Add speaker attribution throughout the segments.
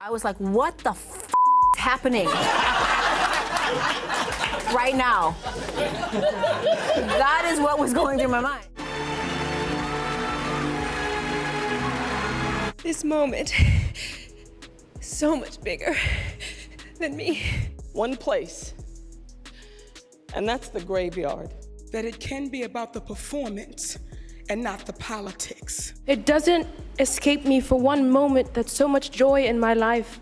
Speaker 1: I was like, what the f is happening right now? That is what was going through my mind.
Speaker 2: This moment is so much bigger than me.
Speaker 3: One place, and that's the graveyard.
Speaker 4: That it can be about the performance and not the politics.
Speaker 2: It doesn't escape me for one moment that so much joy in my life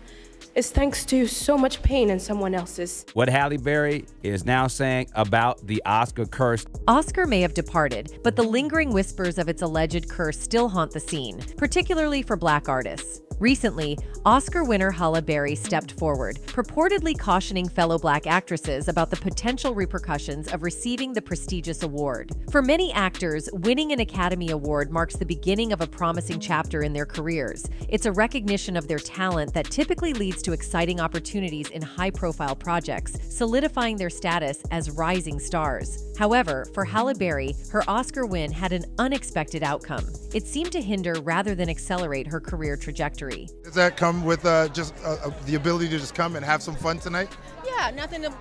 Speaker 2: is thanks to so much pain in someone else's.
Speaker 5: What Halle Berry is now saying about the Oscar curse.
Speaker 6: Oscar may have departed, but the lingering whispers of its alleged curse still haunt the scene, particularly for Black artists. Recently, Oscar winner Halle Berry stepped forward, purportedly cautioning fellow Black actresses about the potential repercussions of receiving the prestigious award. For many actors, winning an Academy Award marks the beginning of a promising chapter in their careers. It's a recognition of their talent that typically leads to exciting opportunities in high-profile projects, solidifying their status as rising stars. However, for Halle Berry, her Oscar win had an unexpected outcome. It seemed to hinder rather than accelerate her career trajectory.
Speaker 7: Does that come with just the ability to just come and have some fun tonight?
Speaker 8: Yeah, nothing to,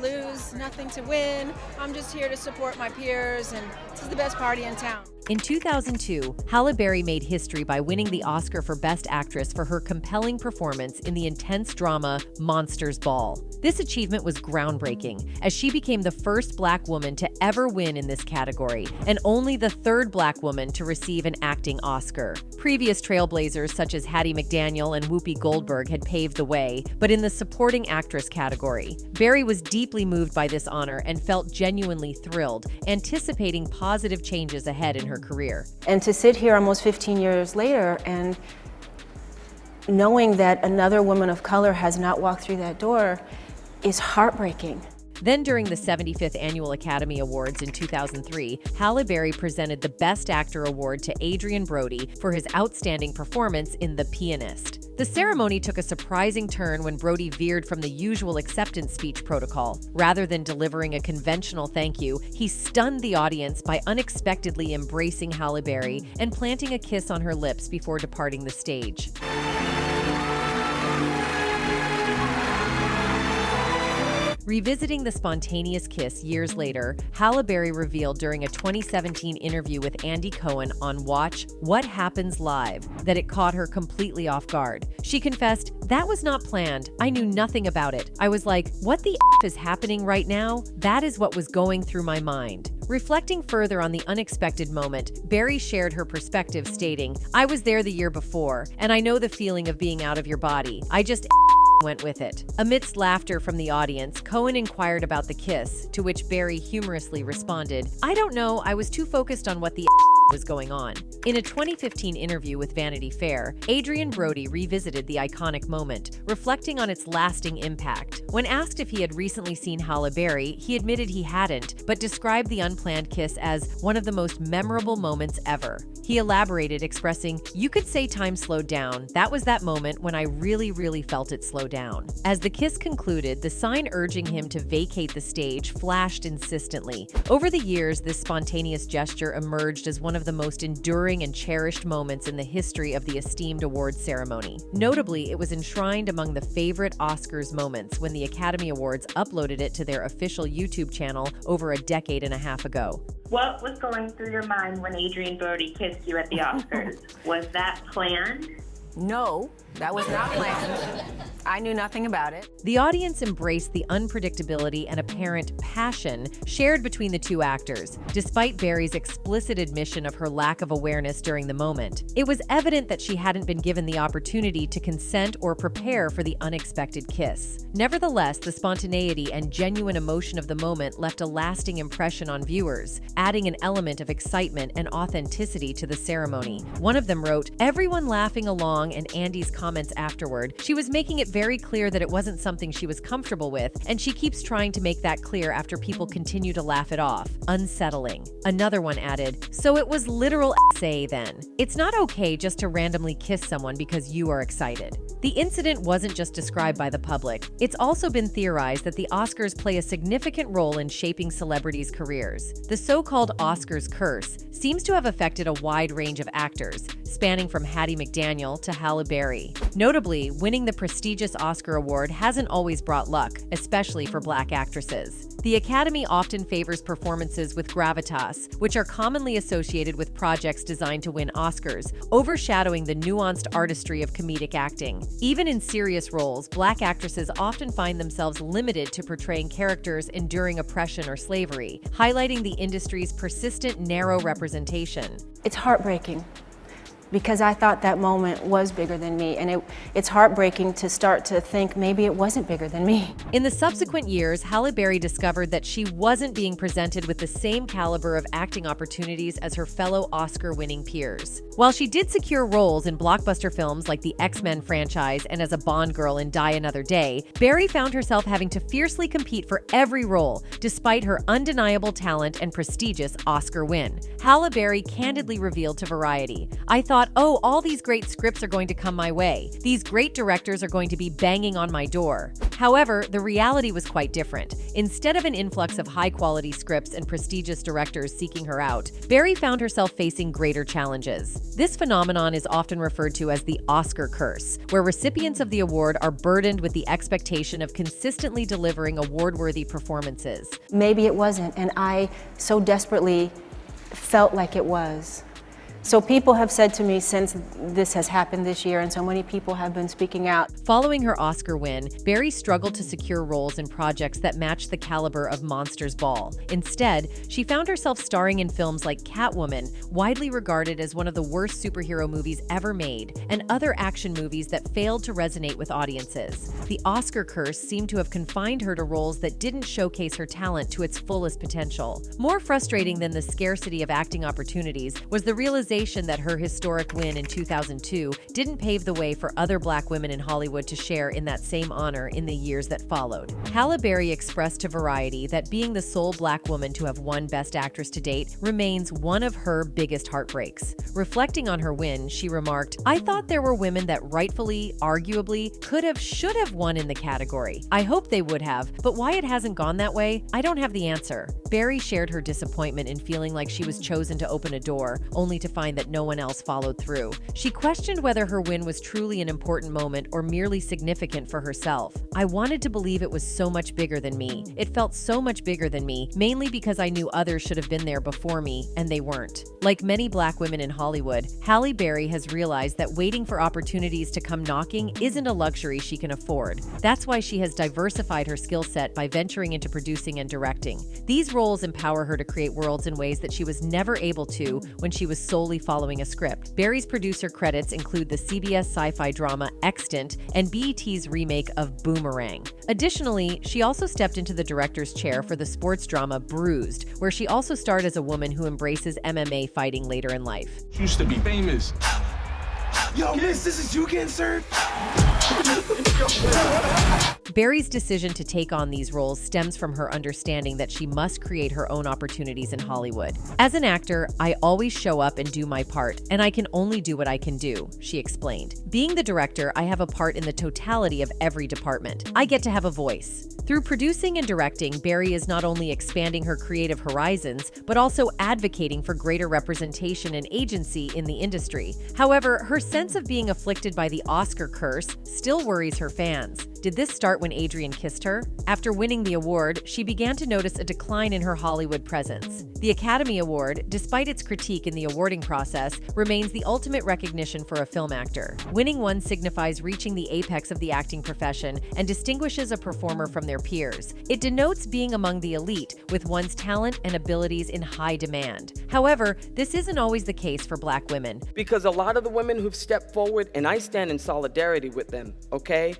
Speaker 8: lose, nothing to win. I'm just here to support my peers, and this is the best party in town.
Speaker 6: In 2002, Halle Berry made history by winning the Oscar for Best Actress for her compelling performance in the intense drama Monsters Ball. This achievement was groundbreaking, as she became the first Black woman to ever win in this category, and only the third Black woman to receive an acting Oscar. Previous trailblazers such as Hattie McDaniel and Whoopi Goldberg had paved the way, but in the supporting actress category, Berry was deeply moved by this honor and felt genuinely thrilled, anticipating positive changes ahead in her career.
Speaker 1: And to sit here almost 15 years later and knowing that another woman of color has not walked through that door is heartbreaking.
Speaker 6: Then during the 75th Annual Academy Awards in 2003, Halle Berry presented the Best Actor Award to Adrien Brody for his outstanding performance in The Pianist. The ceremony took a surprising turn when Brody veered from the usual acceptance speech protocol. Rather than delivering a conventional thank you, he stunned the audience by unexpectedly embracing Halle Berry and planting a kiss on her lips before departing the stage. Revisiting the spontaneous kiss years later, Halle Berry revealed during a 2017 interview with Andy Cohen on Watch What Happens Live that it caught her completely off guard. She confessed, "That was not planned. I knew nothing about it. I was like, what the F is happening right now? That is what was going through my mind." Reflecting further on the unexpected moment, Berry shared her perspective, stating, "I was there the year before, and I know the feeling of being out of your body. I just went with it." Amidst laughter from the audience, Cohen inquired about the kiss, to which Berry humorously responded, "I don't know, I was too focused on what the was going on." In a 2015 interview with Vanity Fair, Adrien Brody revisited the iconic moment, reflecting on its lasting impact. When asked if he had recently seen Halle Berry, he admitted he hadn't, but described the unplanned kiss as one of the most memorable moments ever. He elaborated, expressing, "You could say time slowed down. That was that moment when I really felt it slow down." As the kiss concluded, the sign urging him to vacate the stage flashed insistently. Over the years, this spontaneous gesture emerged as one of the most enduring and cherished moments in the history of the esteemed awards ceremony. Notably, it was enshrined among the favorite Oscars moments when the Academy Awards uploaded it to their official YouTube channel over a decade and a half ago.
Speaker 9: What was going through your mind when Adrien Brody kissed you at the Oscars? Was that planned?
Speaker 1: No, that was not planned. I knew nothing about it.
Speaker 6: The audience embraced the unpredictability and apparent passion shared between the two actors, despite Berry's explicit admission of her lack of awareness during the moment. It was evident that she hadn't been given the opportunity to consent or prepare for the unexpected kiss. Nevertheless, the spontaneity and genuine emotion of the moment left a lasting impression on viewers, adding an element of excitement and authenticity to the ceremony. One of them wrote, "Everyone laughing along and Andy's comments afterward, she was making it very clear that it wasn't something she was comfortable with, and she keeps trying to make that clear after people continue to laugh it off. Unsettling." Another one added, "So it was literal SA then. It's not okay just to randomly kiss someone because you are excited." The incident wasn't just described by the public. It's also been theorized that the Oscars play a significant role in shaping celebrities' careers. The so-called Oscars curse seems to have affected a wide range of actors, spanning from Hattie McDaniel to Halle Berry. Notably, winning the prestigious Oscar award hasn't always brought luck, especially for Black actresses. The Academy often favors performances with gravitas, which are commonly associated with projects designed to win Oscars, overshadowing the nuanced artistry of comedic acting. Even in serious roles, Black actresses often find themselves limited to portraying characters enduring oppression or slavery, highlighting the industry's persistent narrow representation.
Speaker 1: It's heartbreaking, because I thought that moment was bigger than me, and it's heartbreaking to start to think maybe it wasn't bigger than me.
Speaker 6: In the subsequent years, Halle Berry discovered that she wasn't being presented with the same caliber of acting opportunities as her fellow Oscar-winning peers. While she did secure roles in blockbuster films like the X-Men franchise and as a Bond girl in Die Another Day, Berry found herself having to fiercely compete for every role, despite her undeniable talent and prestigious Oscar win. Halle Berry candidly revealed to Variety, "I thought, oh, all these great scripts are going to come my way. These great directors are going to be banging on my door." However, the reality was quite different. Instead of an influx of high-quality scripts and prestigious directors seeking her out, Berry found herself facing greater challenges. This phenomenon is often referred to as the Oscar curse, where recipients of the award are burdened with the expectation of consistently delivering award-worthy performances.
Speaker 1: Maybe it wasn't, and I so desperately felt like it was. So people have said to me since this has happened this year, and so many people have been speaking out.
Speaker 6: Following her Oscar win, Berry struggled to secure roles in projects that matched the caliber of Monsters Ball. Instead, she found herself starring in films like Catwoman, widely regarded as one of the worst superhero movies ever made, and other action movies that failed to resonate with audiences. The Oscar curse seemed to have confined her to roles that didn't showcase her talent to its fullest potential. More frustrating than the scarcity of acting opportunities was the realization that her historic win in 2002 didn't pave the way for other Black women in Hollywood to share in that same honor in the years that followed. Halle Berry expressed to Variety that being the sole Black woman to have won Best Actress to date remains one of her biggest heartbreaks. Reflecting on her win, she remarked, "I thought there were women that rightfully, arguably, should have won in the category. I hope they would have, but why it hasn't gone that way, I don't have the answer." Berry shared her disappointment in feeling like she was chosen to open a door, only to find that no one else followed through. She questioned whether her win was truly an important moment or merely significant for herself. "I wanted to believe it was so much bigger than me. It felt so much bigger than me, mainly because I knew others should have been there before me, and they weren't." Like many Black women in Hollywood, Halle Berry has realized that waiting for opportunities to come knocking isn't a luxury she can afford. That's why she has diversified her skill set by venturing into producing and directing. These roles empower her to create worlds in ways that she was never able to when she was solely following a script. Berry's producer credits include the CBS sci-fi drama Extant and BET's remake of Boomerang. Additionally, she also stepped into the director's chair for the sports drama Bruised, where she also starred as a woman who embraces MMA fighting later in life.
Speaker 10: Used to be famous. Yo, miss, this is you getting served?
Speaker 6: Berry's decision to take on these roles stems from her understanding that she must create her own opportunities in Hollywood. "As an actor, I always show up and do my part, and I can only do what I can do," she explained. "Being the director, I have a part in the totality of every department. I get to have a voice." Through producing and directing, Berry is not only expanding her creative horizons, but also advocating for greater representation and agency in the industry. However, her sense of being afflicted by the Oscar curse still worries her fans. Did this start when Adrien kissed her? After winning the award, she began to notice a decline in her Hollywood presence. The Academy Award, despite its critique in the awarding process, remains the ultimate recognition for a film actor. Winning one signifies reaching the apex of the acting profession and distinguishes a performer from their peers. It denotes being among the elite, with one's talent and abilities in high demand. However, this isn't always the case for Black women.
Speaker 3: Because a lot of the women who've stepped forward, and I stand in solidarity with them, okay?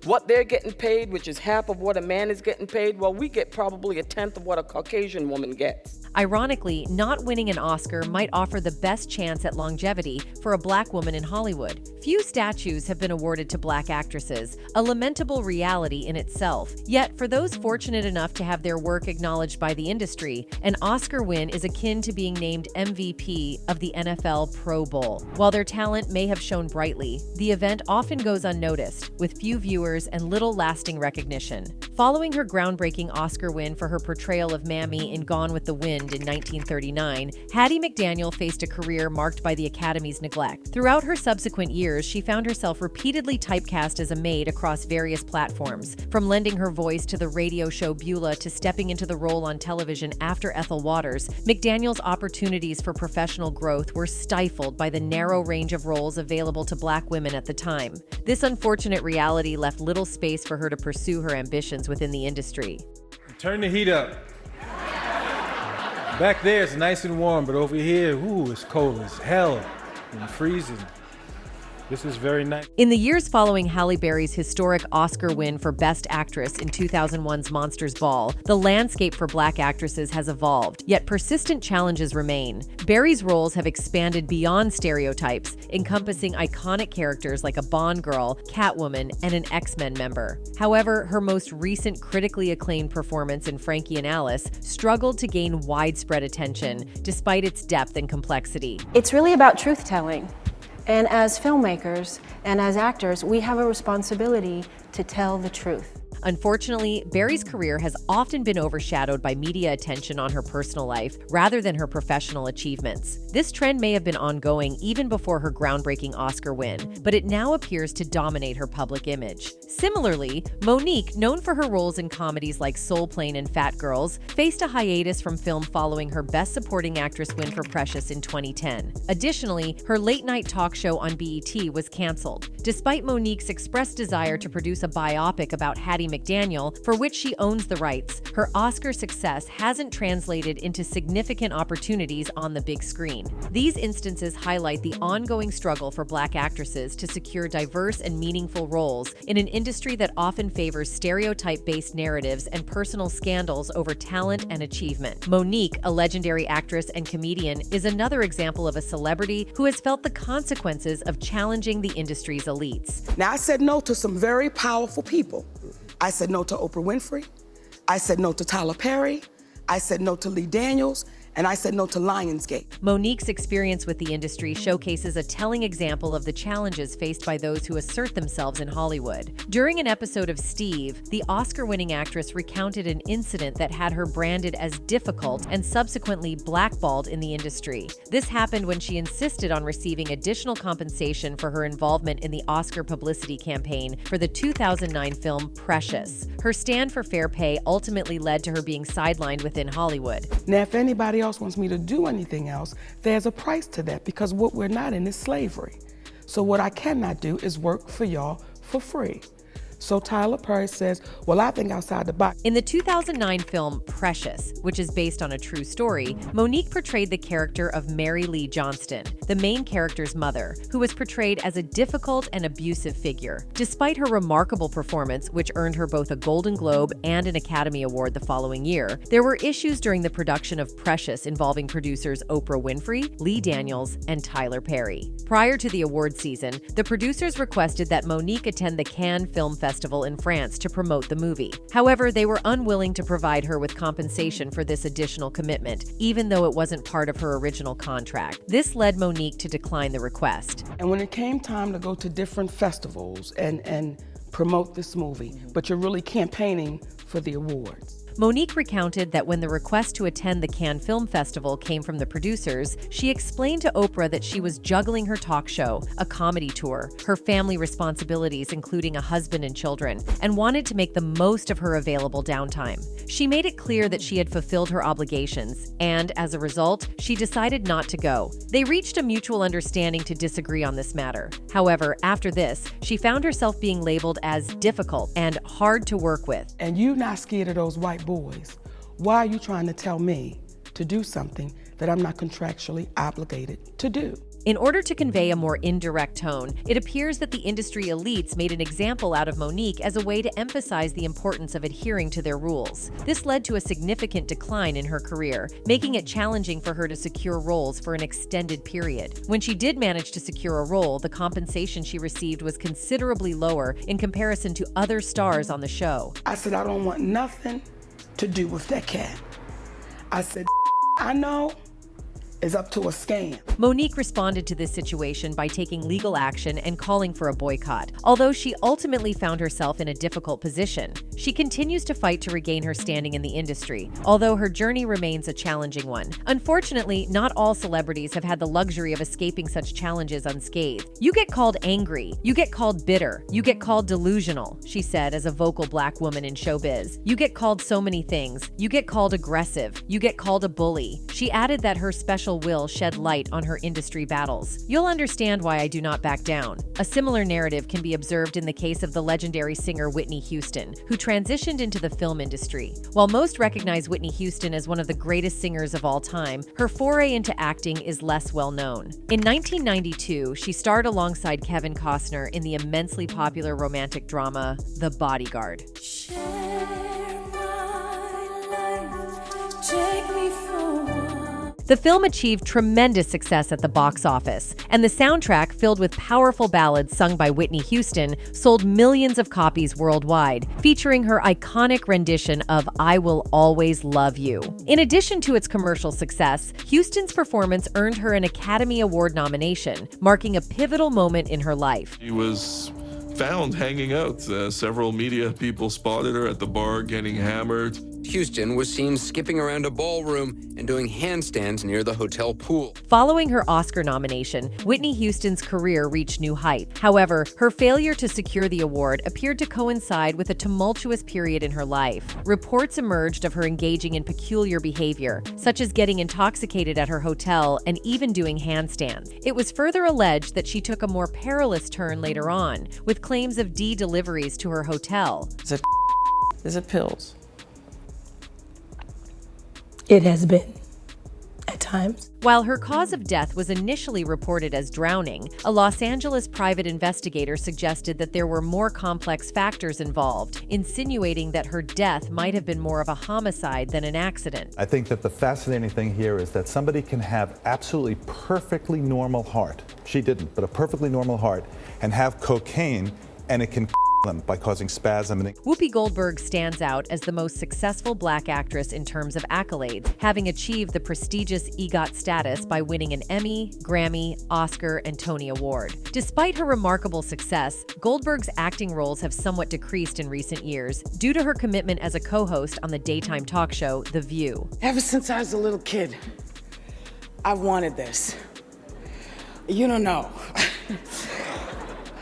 Speaker 3: What they're getting paid, which is half of what a man is getting paid, well, we get probably a tenth of what a Caucasian woman gets.
Speaker 6: Ironically, not winning an Oscar might offer the best chance at longevity for a Black woman in Hollywood. Few statues have been awarded to Black actresses, a lamentable reality in itself. Yet, for those fortunate enough to have their work acknowledged by the industry, an Oscar win is akin to being named MVP of the NFL Pro Bowl. While their talent may have shone brightly, the event often goes unnoticed, with few viewers and little lasting recognition. Following her groundbreaking Oscar win for her portrayal of Mammy in Gone with the Wind in 1939, Hattie McDaniel faced a career marked by the Academy's neglect. Throughout her subsequent years, she found herself repeatedly typecast as a maid across various platforms, from lending her voice to the radio show Beulah to stepping into the role on television after Ethel Waters. McDaniel's opportunities for professional growth were stifled by the narrow range of roles available to Black women at the time. This unfortunate reality left little space for her to pursue her ambitions within the industry.
Speaker 11: Turn the heat up. Back there it's nice and warm, but over here, ooh, it's cold as hell and freezing. This is very nice.
Speaker 6: In the years following Halle Berry's historic Oscar win for Best Actress in 2001's Monsters Ball, the landscape for Black actresses has evolved, yet persistent challenges remain. Berry's roles have expanded beyond stereotypes, encompassing iconic characters like a Bond girl, Catwoman, and an X-Men member. However, her most recent critically acclaimed performance in Frankie and Alice struggled to gain widespread attention, despite its depth and complexity.
Speaker 1: It's really about truth-telling. And as filmmakers and as actors, we have a responsibility to tell the truth.
Speaker 6: Unfortunately, Berry's career has often been overshadowed by media attention on her personal life rather than her professional achievements. This trend may have been ongoing even before her groundbreaking Oscar win, but it now appears to dominate her public image. Similarly, Monique, known for her roles in comedies like Soul Plane and Fat Girls, faced a hiatus from film following her Best Supporting Actress win for Precious in 2010. Additionally, her late-night talk show on BET was canceled. Despite Monique's expressed desire to produce a biopic about Hattie McDaniel, for which she owns the rights, her Oscar success hasn't translated into significant opportunities on the big screen. These instances highlight the ongoing struggle for Black actresses to secure diverse and meaningful roles in an industry that often favors stereotype-based narratives and personal scandals over talent and achievement. Monique, a legendary actress and comedian, is another example of a celebrity who has felt the consequences of challenging the industry's elites.
Speaker 4: Now, I said no to some very powerful people. I said no to Oprah Winfrey. I said no to Tyler Perry. I said no to Lee Daniels. And I said no to Lionsgate.
Speaker 6: Monique's experience with the industry showcases a telling example of the challenges faced by those who assert themselves in Hollywood. During an episode of Steve, the Oscar-winning actress recounted an incident that had her branded as difficult and subsequently blackballed in the industry. This happened when she insisted on receiving additional compensation for her involvement in the Oscar publicity campaign for the 2009 film Precious. Her stand for fair pay ultimately led to her being sidelined within Hollywood.
Speaker 4: Now, if anybody else wants me to do anything else, there's a price to that, because what we're not in is slavery. So what I cannot do is work for y'all for free. So Tyler Perry says, well, I think outside the box.
Speaker 6: In the 2009 film Precious, which is based on a true story, Monique portrayed the character of Mary Lee Johnston, the main character's mother, who was portrayed as a difficult and abusive figure. Despite her remarkable performance, which earned her both a Golden Globe and an Academy Award the following year, there were issues during the production of Precious involving producers Oprah Winfrey, Lee Daniels, and Tyler Perry. Prior to the award season, the producers requested that Monique attend the Cannes Film Festival in France to promote the movie. However, they were unwilling to provide her with compensation for this additional commitment, even though it wasn't part of her original contract. This led Monique to decline the request.
Speaker 4: And when it came time to go to different festivals and promote this movie, but you're really campaigning for the awards.
Speaker 6: Monique recounted that when the request to attend the Cannes Film Festival came from the producers, she explained to Oprah that she was juggling her talk show, a comedy tour, her family responsibilities including a husband and children, and wanted to make the most of her available downtime. She made it clear that she had fulfilled her obligations, and as a result, she decided not to go. They reached a mutual understanding to disagree on this matter. However, after this, she found herself being labeled as difficult and hard to work with.
Speaker 4: And you're not scared of those white boys. Why are you trying to tell me to do something that I'm not contractually obligated to do?
Speaker 6: In order to convey a more indirect tone, it appears that the industry elites made an example out of Monique as a way to emphasize the importance of adhering to their rules. This led to a significant decline in her career, making it challenging for her to secure roles for an extended period. When she did manage to secure a role, the compensation she received was considerably lower in comparison to other stars on the show.
Speaker 4: I said, I don't want nothing to do with that cat. I said, I know is up to a scam.
Speaker 6: Monique responded to this situation by taking legal action and calling for a boycott. Although she ultimately found herself in a difficult position, she continues to fight to regain her standing in the industry, although her journey remains a challenging one. Unfortunately, not all celebrities have had the luxury of escaping such challenges unscathed. You get called angry, you get called bitter, you get called delusional, she said as a vocal Black woman in showbiz. You get called so many things. You get called aggressive. You get called a bully. She added that her special will shed light on her industry battles. You'll understand why I do not back down. A similar narrative can be observed in the case of the legendary singer Whitney Houston, who transitioned into the film industry. While most recognize Whitney Houston as one of the greatest singers of all time, her foray into acting is less well known. In 1992, she starred alongside Kevin Costner in the immensely popular romantic drama, The Bodyguard. The film achieved tremendous success at the box office, and the soundtrack, filled with powerful ballads sung by Whitney Houston, sold millions of copies worldwide, featuring her iconic rendition of I Will Always Love You. In addition to its commercial success, Houston's performance earned her an Academy Award nomination, marking a pivotal moment in her life.
Speaker 12: She was found hanging out. Several media people spotted her at the bar getting hammered.
Speaker 13: Houston was seen skipping around a ballroom and doing handstands near the hotel pool.
Speaker 6: Following her Oscar nomination, Whitney Houston's career reached new heights. However, her failure to secure the award appeared to coincide with a tumultuous period in her life. Reports emerged of her engaging in peculiar behavior, such as getting intoxicated at her hotel and even doing handstands. It was further alleged that she took a more perilous turn later on, with claims of deliveries to her hotel.
Speaker 14: Is it pills? It has been, at times.
Speaker 6: While her cause of death was initially reported as drowning, a Los Angeles private investigator suggested that there were more complex factors involved, insinuating that her death might have been more of a homicide than an accident.
Speaker 15: I think that the fascinating thing here is that somebody can have absolutely perfectly normal heart. She didn't, but a perfectly normal heart, and have cocaine, and it can them by causing spasm.
Speaker 6: Whoopi Goldberg stands out as the most successful Black actress in terms of accolades, having achieved the prestigious EGOT status by winning an Emmy, Grammy, Oscar, and Tony Award. Despite her remarkable success, Goldberg's acting roles have somewhat decreased in recent years due to her commitment as a co-host on the daytime talk show The View.
Speaker 16: Ever since I was a little kid, I wanted this. You don't know.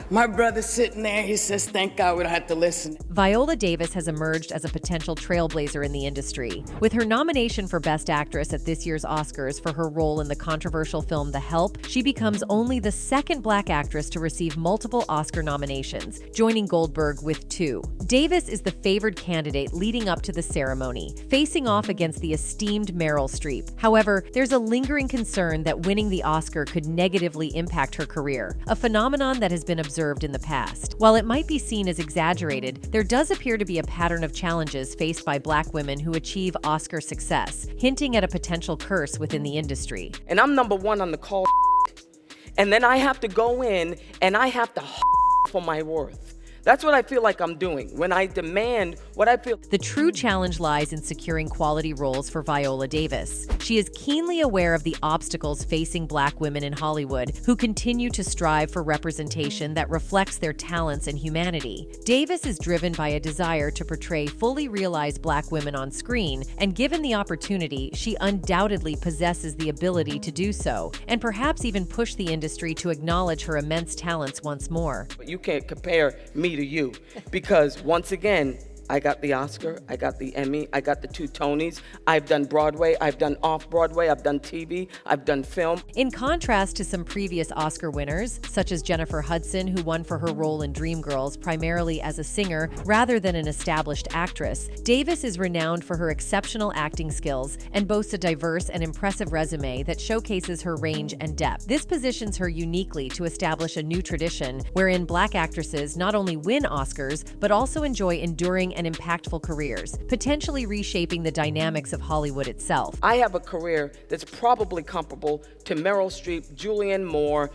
Speaker 16: My brother's sitting there, he says, thank God we don't have to listen.
Speaker 6: Viola Davis has emerged as a potential trailblazer in the industry. With her nomination for Best Actress at this year's Oscars for her role in the controversial film The Help, she becomes only the second Black actress to receive multiple Oscar nominations, joining Goldberg with 2. Davis is the favored candidate leading up to the ceremony, facing off against the esteemed Meryl Streep. However, there's a lingering concern that winning the Oscar could negatively impact her career, a phenomenon that has been observed in the past. While it might be seen as exaggerated, there does appear to be a pattern of challenges faced by Black women who achieve Oscar success, hinting at a potential curse within the industry.
Speaker 3: And I'm #1 on the call, and then I have to go in and I have to for my worth. That's what I feel like I'm doing when I demand what I feel.
Speaker 6: The true challenge lies in securing quality roles for Viola Davis. She is keenly aware of the obstacles facing Black women in Hollywood who continue to strive for representation that reflects their talents and humanity. Davis is driven by a desire to portray fully realized Black women on screen, and given the opportunity, she undoubtedly possesses the ability to do so, and perhaps even push the industry to acknowledge her immense talents once more.
Speaker 3: But you can't compare me to you, because once again, I got the Oscar, I got the Emmy, I got the 2 Tonys. I've done Broadway, I've done off-Broadway, I've done TV, I've done film.
Speaker 6: In contrast to some previous Oscar winners, such as Jennifer Hudson, who won for her role in Dreamgirls primarily as a singer rather than an established actress, Davis is renowned for her exceptional acting skills and boasts a diverse and impressive resume that showcases her range and depth. This positions her uniquely to establish a new tradition wherein Black actresses not only win Oscars, but also enjoy enduring and impactful careers, potentially reshaping the dynamics of Hollywood itself.
Speaker 3: I have a career that's probably comparable to Meryl Streep, Julianne Moore,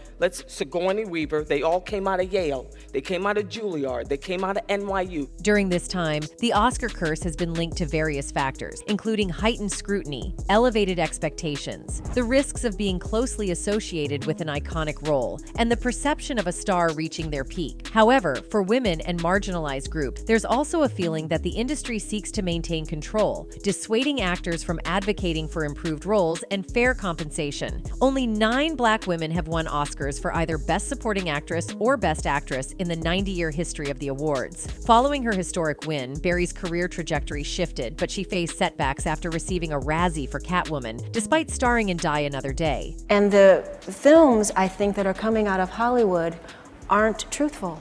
Speaker 3: Sigourney Weaver. They all came out of Yale. They came out of Juilliard. They came out of NYU.
Speaker 6: During this time, the Oscar curse has been linked to various factors, including heightened scrutiny, elevated expectations, the risks of being closely associated with an iconic role, and the perception of a star reaching their peak. However, for women and marginalized groups, there's also a feeling that the industry seeks to maintain control, dissuading actors from advocating for improved roles and fair compensation. Only 9 Black women have won Oscars for either Best Supporting Actress or Best Actress in the 90-year history of the awards. Following her historic win, Berry's career trajectory shifted, but she faced setbacks after receiving a Razzie for Catwoman, despite starring in Die Another Day.
Speaker 1: And the films, I think, that are coming out of Hollywood aren't truthful.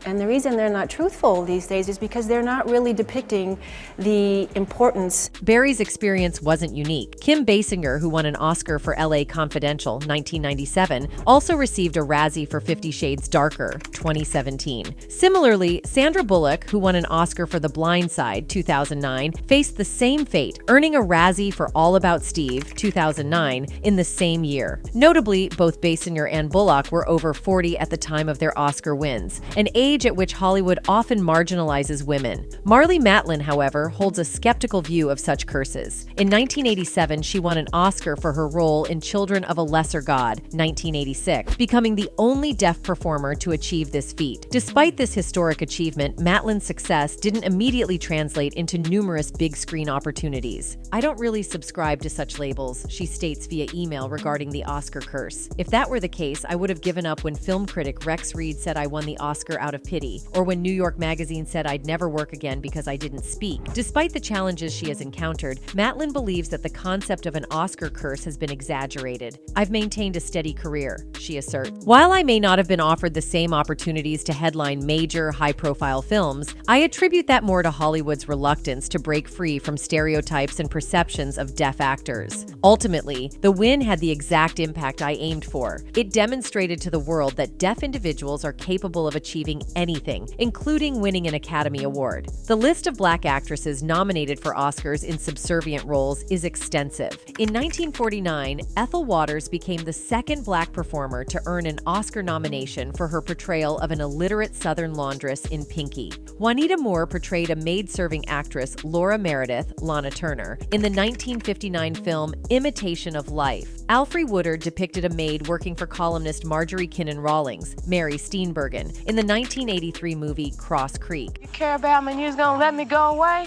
Speaker 1: And the reason they're not truthful these days is because they're not really depicting the importance.
Speaker 6: Berry's experience wasn't unique. Kim Basinger, who won an Oscar for LA Confidential, 1997, also received a Razzie for 50 Shades Darker, 2017. Similarly, Sandra Bullock, who won an Oscar for The Blind Side, 2009, faced the same fate, earning a Razzie for All About Steve, 2009, in the same year. Notably, both Basinger and Bullock were over 40 at the time of their Oscar wins, an age at which Hollywood often marginalizes women. Marlee Matlin, however, holds a skeptical view of such curses. In 1987, she won an Oscar for her role in Children of a Lesser God, 1986, becoming the only deaf performer to achieve this feat. Despite this historic achievement, Matlin's success didn't immediately translate into numerous big-screen opportunities. "I don't really subscribe to such labels," she states via email regarding the Oscar curse. "If that were the case, I would have given up when film critic Rex Reed said I won the Oscar out of pity, or when New York Magazine said I'd never work again because I didn't speak." Despite the challenges she has encountered, Matlin believes that the concept of an Oscar curse has been exaggerated. "I've maintained a steady career," she asserts. "While I may not have been offered the same opportunities to headline major, high-profile films, I attribute that more to Hollywood's reluctance to break free from stereotypes and perceptions of deaf actors. Ultimately, the win had the exact impact I aimed for. It demonstrated to the world that deaf individuals are capable of achieving anything, including winning an Academy Award." The list of Black actresses nominated for Oscars in subservient roles is extensive. In 1949, Ethel Waters became the second Black performer to earn an Oscar nomination for her portrayal of an illiterate Southern laundress in Pinky. Juanita Moore portrayed a maid-serving actress, Laura Meredith, Lana Turner, in the 1959 film Imitation of Life. Alfre Woodard depicted a maid working for columnist Marjorie Kinnan Rawlings, Mary Steenburgen, in the 1983 movie Cross Creek.
Speaker 17: "You care about me and you's gonna let me go away?"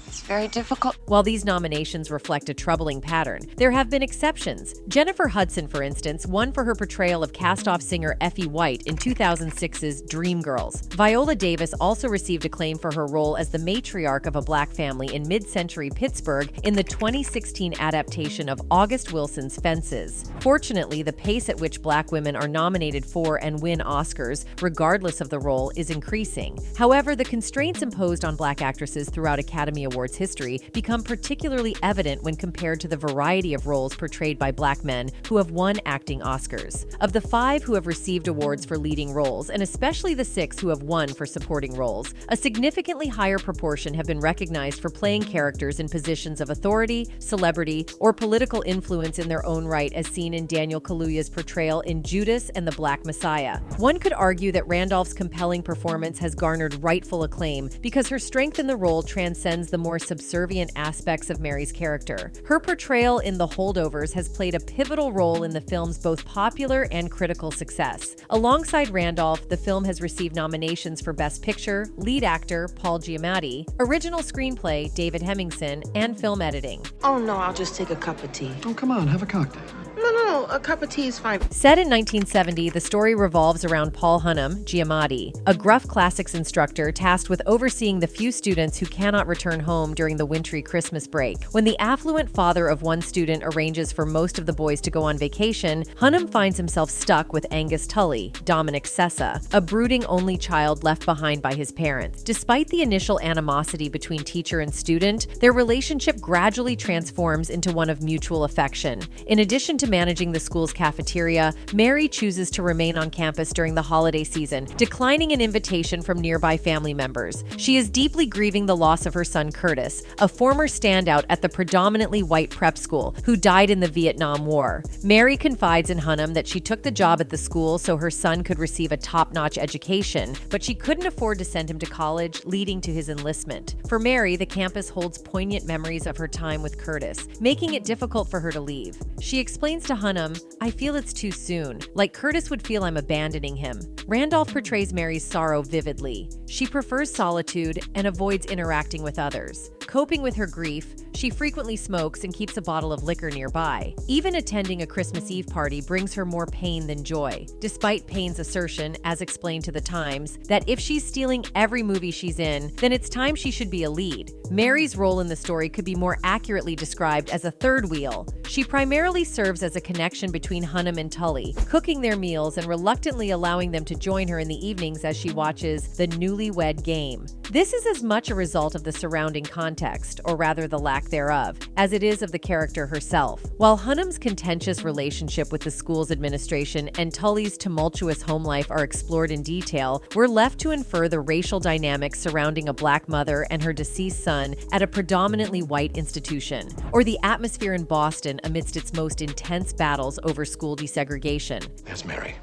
Speaker 17: It's very difficult.
Speaker 6: While these nominations reflect a troubling pattern, there have been exceptions. Jennifer Hudson, for instance, won for her portrayal of cast-off singer Effie White in 2006's Dreamgirls. Viola Davis also received acclaim for her role as the matriarch of a Black family in mid-century Pittsburgh in the 2016 adaptation of August Wilson's Fences. Fortunately, the pace at which Black women are nominated for and win Oscars, regardless of the role, is increasing. However, the constraints imposed on Black actresses throughout Academy Awards history become particularly evident when compared to the variety of roles portrayed by Black men who have won acting Oscars. Of the 5 who have received awards for leading roles, and especially the 6 who have won for supporting roles, a significantly higher proportion have been recognized for playing characters in positions of authority, celebrity, or political influence in their own right, as seen in Daniel Kaluuya's portrayal in Judas and the Black Messiah. One could argue that Randolph's compelling performance has garnered rightful acclaim because her strength in the role transcends the more subservient aspects of Mary's character. Her portrayal in The Holdovers has played a pivotal role in the film's both popular and critical success. Alongside Randolph, the film has received nominations for Best Picture, Lead Actor Paul Giamatti, Original Screenplay David Hemmingson, and Film Editing.
Speaker 17: Oh no, I'll just take a cup of tea.
Speaker 10: Oh, come on, have a cocktail.
Speaker 17: No,
Speaker 18: No, a cup of tea is fine.
Speaker 6: Set in 1970, the story revolves around Paul Hunnam, Giamatti, a gruff classics instructor tasked with overseeing the few students who cannot return home during the wintry Christmas break. When the affluent father of one student arranges for most of the boys to go on vacation, Hunnam finds himself stuck with Angus Tully, Dominic Sessa, a brooding only child left behind by his parents. Despite the initial animosity between teacher and student, their relationship gradually transforms into one of mutual affection. In addition to managing the school's cafeteria, Mary chooses to remain on campus during the holiday season, declining an invitation from nearby family members. She is deeply grieving the loss of her son Curtis, a former standout at the predominantly white prep school who died in the Vietnam War. Mary confides in Hunnam that she took the job at the school so her son could receive a top-notch education, but she couldn't afford to send him to college, leading to his enlistment. For Mary, the campus holds poignant memories of her time with Curtis, making it difficult for her to leave. She explains to Hunnam, "I feel it's too soon, like Curtis would feel I'm abandoning him." Randolph portrays Mary's sorrow vividly. She prefers solitude and avoids interacting with others. Coping with her grief, she frequently smokes and keeps a bottle of liquor nearby. Even attending a Christmas Eve party brings her more pain than joy, despite Payne's assertion, as explained to The Times, that if she's stealing every movie she's in, then it's time she should be a lead. Mary's role in the story could be more accurately described as a third wheel. She primarily serves as a connection between Hunnam and Tully, cooking their meals and reluctantly allowing them to join her in the evenings as she watches the newlywed game. This is as much a result of the surrounding context, or rather the lack thereof, as it is of the character herself. While Hunnam's contentious relationship with the school's administration and Tully's tumultuous home life are explored in detail, we're left to infer the racial dynamics surrounding a black mother and her deceased son at a predominantly white institution, or the atmosphere in Boston amidst its most intense battles over school desegregation.
Speaker 19: There's Mary.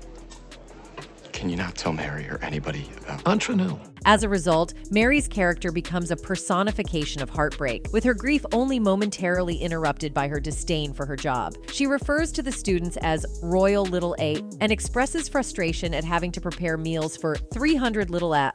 Speaker 19: Can you not tell Mary or anybody about Entre nous?
Speaker 6: As a result, Mary's character becomes a personification of heartbreak, with her grief only momentarily interrupted by her disdain for her job. She refers to the students as Royal Little A and expresses frustration at having to prepare meals for 300 little